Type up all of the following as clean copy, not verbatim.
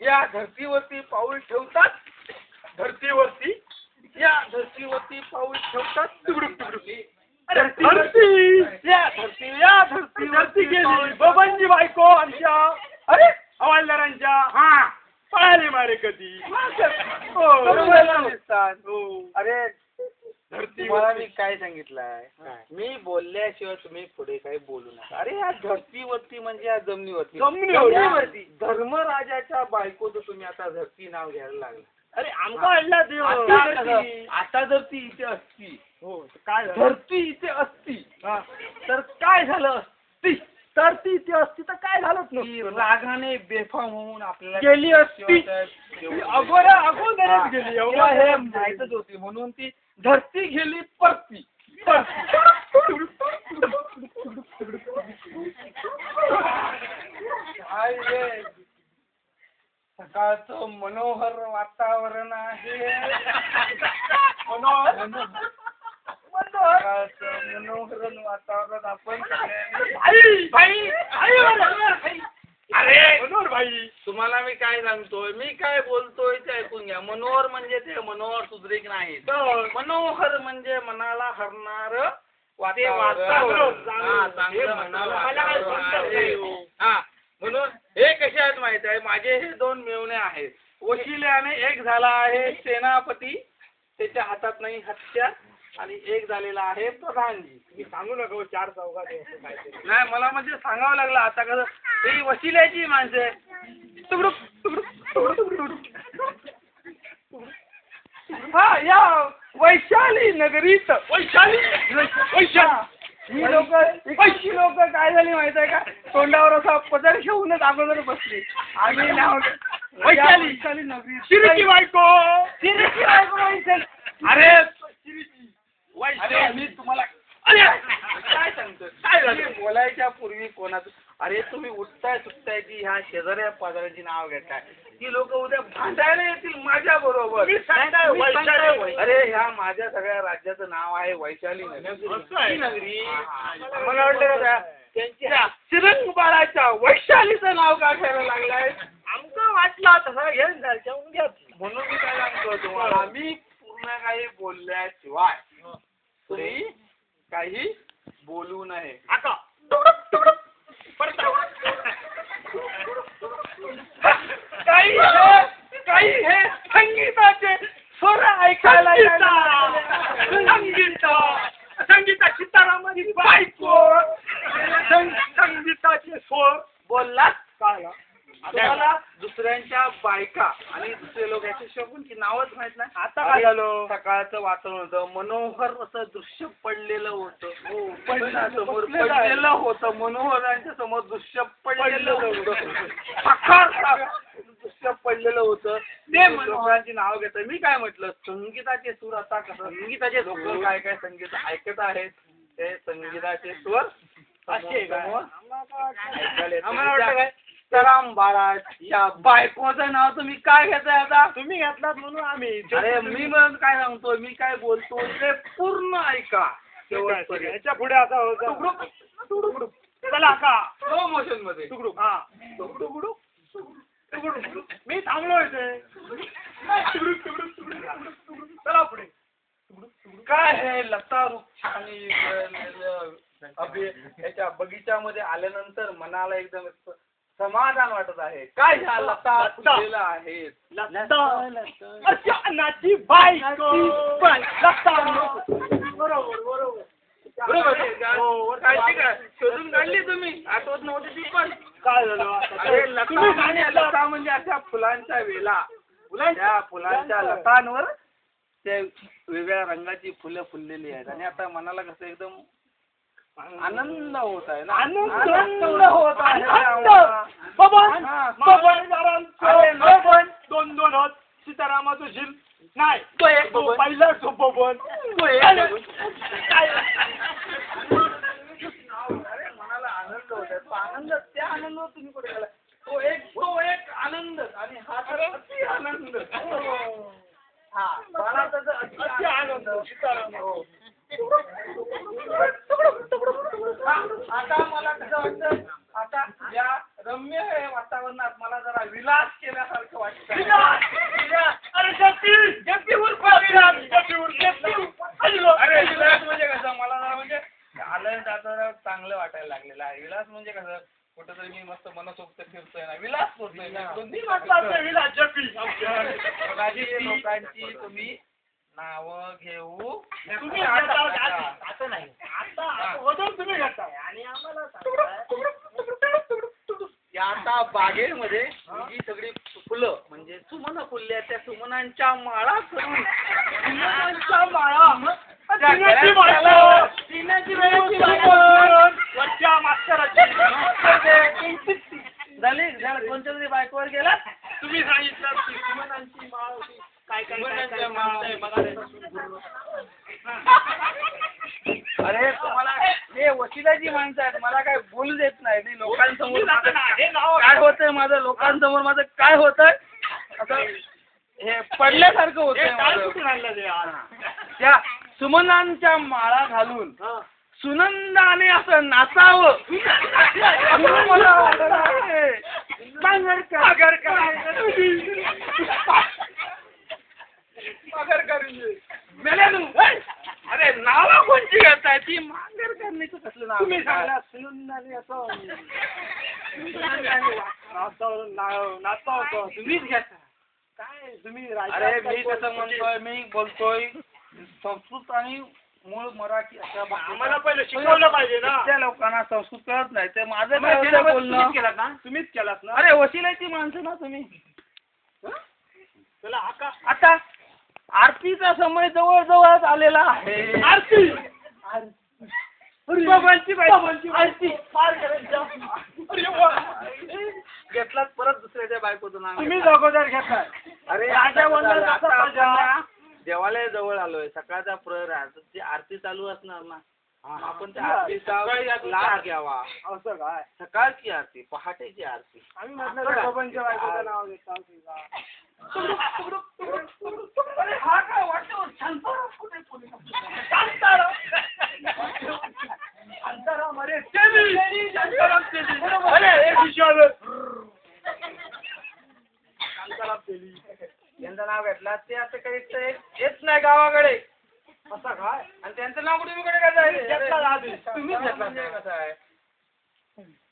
या धर्तीवरती पाऊल ठेवतात, धर्तीवरती या धर्तीवरती पाऊल ठेवतात, तुकडुक तुकडुक धरती गेली बबनची बायको आमच्या अरे हवालदारांच्या पळाले मारे कधी अरे धरती मला मी काय सांगितलंय, मी बोलल्याशिवाय तुम्ही पुढे काही बोलू नका. अरे या धर्तीवरती म्हणजे या जमिनीवरती धर्मराजाच्या बायकोचं तुम्ही आता धरती नाव घ्यायला लागला. अरे आमका अडला देव आता जर ती इथे असती, हो काय धरती इथे असती तर काय झालं असती, तर ती इथे असती तर काय झालं ती रागाने बेफाम होऊन आपल्याला गेली असती, अगोदरच गेली. तिला हे माहीतच होती म्हणून ती धरती गेली परती. सकाळचं मनोहर वातावरण आहे, मनोहर वातावरण आपण अरे मनोहर भाई तुम्हाला मी काय सांगतोय, मी काय बोलतोय ते ऐकून घ्या. मनोहर म्हणजे ते मनोहर सुद्रिक नाही, मनोहर म्हणजे मनाला हरणार म्हणून हे कसे आहेत माहित आहे, माझे हे दोन मेवणे आहेत. वशिल्याने एक झाला आहे सेनापती, त्याच्या हातात नाही हत्यार, आणि एक झालेला आहे प्रधानजी. मी सांगू नका चार चौघात नाही मला म्हणजे सांगावं लागलं आता कसं ही वशिल्याची माणसे हा या वैशाली नगरीत वैशाली ही लोक काय झाली माहित आहे का, तोंडावर असा पदर घेऊनच अगोदर बसली. आम्ही नाव वैशाली नगरी शिरीची बायको अरे मी तुम्हाला काय सांगतो, काय झालं बोलायच्या पूर्वी कोणाचं, अरे तुम्ही उठताय सुटताय की ह्या शेजाऱ्या पाजाऱ्याची नाव घेताय, ती लोक उद्या भांडायला येतील माझ्या बरोबर. अरे ह्या माझ्या सगळ्या राज्याचं नाव आहे वैशाली नगरी. मला वाटलं का त्यांच्या श्रीरंगबाळाच्या वैशालीचं नाव का घ्यायला लागलाय, आमचं वाटलं तसं घेऊन घ्या. म्हणून मी काय सांगतो तुम्हाला, मी पूर्ण काही बोलल्याशिवाय तुम्ही काही बोलू नये. आता काही हे संगीताचे स्वर ऐकायला संगीता सीतारामाची बायको संगीताचे स्वर बोललात काय तुम्हाला दुसऱ्यांच्या बायका आणि दुसरे लोक याच्याशिवाय कोणती नावच माहित नाही. आता काय झालं, सकाळचं वातावरण होतं, मनोहर असं दृश्य पडलेलं होतं, समोर पडलेलं पडलेलं होतं, मनोहरांच्या समोर दृश्य पडलेलं होतं, दृश्य पडलेलं होतं. ते मनोहरांची नाव घेतं. मी काय म्हटलं, संगीताचे सूर आता कसं, संगीताचे लोक काय काय संगीत ऐकत आहेत, ते संगीताचे सूर असे आम्हाला वाटतं काय राम बाळा या बायकोचं नाव तुम्ही काय घेताय आता, तुम्ही घेतलात म्हणून आम्ही. अरे मी मग काय सांगतोय, मी काय बोलतो ते पूर्ण ऐका. याच्या पुढे आता होतं चला का स्लो मोशन मध्ये तुकडुक हा मी थांबलो इथे. चला पुढे. काय हे लता वृक्ष आणि याच्या बगीच्यामध्ये आल्यानंतर मनाला एकदम समाधान वाटत आहे. काय ह्या लता फुललेल्या आहेत, नाची बायको बरोबर शोधून काढली तुम्ही, आठवत नव्हती ती पण. काय झालं, अरे लता म्हणजे अशा फुलांच्या वेला, त्या फुलांच्या लतांवर ते वेगळ्या रंगाची फुलं फुललेली आहेत, आणि आता मनाला कसं एकदम आनंद होत आहे ना, आनंद होत आहे. दोन हात सीतारामाचं झिल नाही, तो एक पहिला बबन मनाला आनंद होत आहे. तो आनंद, त्या आनंद तुम्ही कुठे गेला, तो एक आनंद, आणि हा अति आनंद. हा अति आनंद सीताराम. आता मला कसं वाटतं, आता या रम्य वातावरण वातावरणात मला जरा विलास केल्यासारखं वाटतं. अरे जप्पी उर्फ अरे विलास म्हणजे कसं मला जरा म्हणजे आलं जाता चांगलं वाटायला लागलेलं आहे. विलास म्हणजे कसं कुठेतरी मी मस्त मनसोक्त फिरतोय ना, विलास करतोय ना. कोणाची लोकांची तुम्ही नावं घेऊ तुम्ही आता नाही आता तुम्ही घेताय आणि आम्हाला या आता बागेमध्ये ही सगळी फुलं म्हणजे सुमन फुलल्या त्या सुमनांच्या माळा करून सुमनांच्या माळा झाली कोणत्या तरी बायकोवर गेला तुम्ही सांगितलं सुमनांची माळ होती काय अरे तुम्हाला हे वशिलाची माणसं आहेत मला काय बोलू देत नाही ते लोकांसमोर काय होतंय माझं लोकांसमोर माझं काय होतंय असं हे पडल्यासारखं होतंय माझं. त्या सुमनांच्या माळा घालून सुनंदाने असं नाचावं असं मला वाटत आहे. अरे नाव कोणची घेताय ती मांगर करण्याचं कसलं नाव तुम्ही सांगा सुनंदाने असं नाचावं तुम्हीच घेता काय तुम्ही अरे मी कसं म्हणतोय मी बोलतोय संस्कृत आणि मूळ मराठी अशा आम्हाला पहिलं शिकवलं पाहिजे ना. त्या लोकांना संस्कृत कळत नाही ते माझं काय होतं बोलणं. तुम्हीच केलात ना. अरे वशिलाची माणसं ना तुम्ही. चला आता आरतीचा समय जवळ जवळच आलेला आहे. आरती आरती घेतलात परत दुसऱ्याच्या बायकोचं नाव तुम्ही अगोदर घेताय. अरे राजा वंदन कसं पाहिजे? आता देवालय जवळ आलोय सकाळचा प्रहर आहे ती आरती चालू असणार ना आपण त्या आरतीचा लाभ घ्यावा. असं काय सकाळची आरती पहाटेची आरती आम्ही म्हटलं बाबांच्या बायकोचं नाव घेता हा काय वाटतो शांताराम कुठे शांताराम अरे त्यांचं नाव घेतला ते आता काही येत नाही गावाकडे असं काय आणि त्यांचं नाव कुठे काय जायचं तुम्हीच घेतला म्हणजे कसं आहे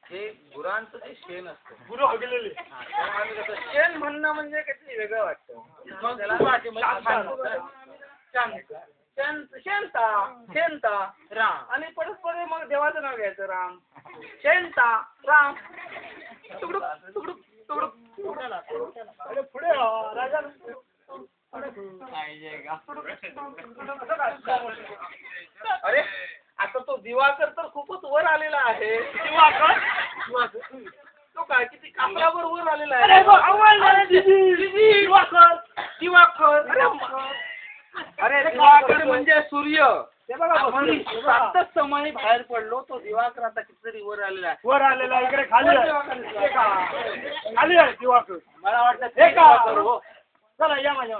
हे गुरांचं जे शेण असतं गुरु हगलेले शेण म्हणणं म्हणजे काहीतरी वेगळं वाटतं शेणता राम आणि परस्पर मग देवाचं नाव घ्यायचं राम शेणता राम तुकडुक तुकडुक तुकडुक अरे पुढे राजा अरे आता तो दिवाकर तर खूपच वर आलेला आहे. तो काय किती कापल्यावर वर आलेला आहे. दिवाकर अरे दिवाकर म्हणजे सूर्य. सातच समय बाहेर पडलो तो दिवाकर आता कितीतरी वर आलेला आहे. वर आलेला इकडे खाली खाली आहे दिवाकर. मला वाटतं चला या माझ्या